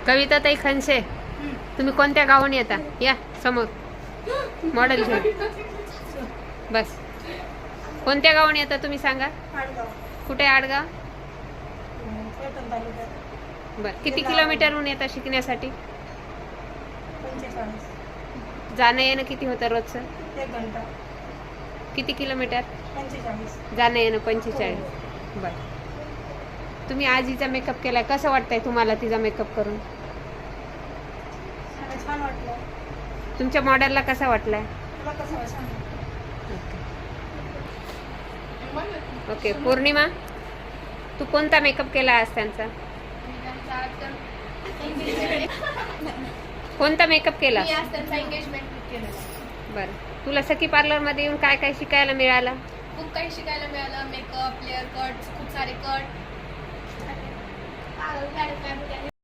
कविताताई खनसे, तुम्ही कोणत्या गावाहून येता? या समोर मॉडेल घेऊन. बस, कोणत्या गावाहून येता तुम्ही सांगा. कुठे आडगाव? बर, किती किलोमीटरहून येता शिकण्यासाठी? जाणं येणं किती होतं रोजचं? 1 घंटा. किती किलोमीटर? 45. जाणं येणं 45. बर, तुम्ही आज हिचा मेकअप केलाय, कसं वाटतंय तुम्हाला तिचा मेकअप करून? छान वाटलं. तुमच्या मॉडेलला कसा वाटलाय? तुला कसं वाटलं? ओके, पौर्णिमा, तू कोणता मेकअप केला आज त्यांचा? कोणता मेकअप केला? बरं, तुला सखी पार्लर मध्ये येऊन काय काय शिकायला मिळालं? खूप काही शिकायला मिळालं. मेकअप, लेअर कट, खूप सारे कट.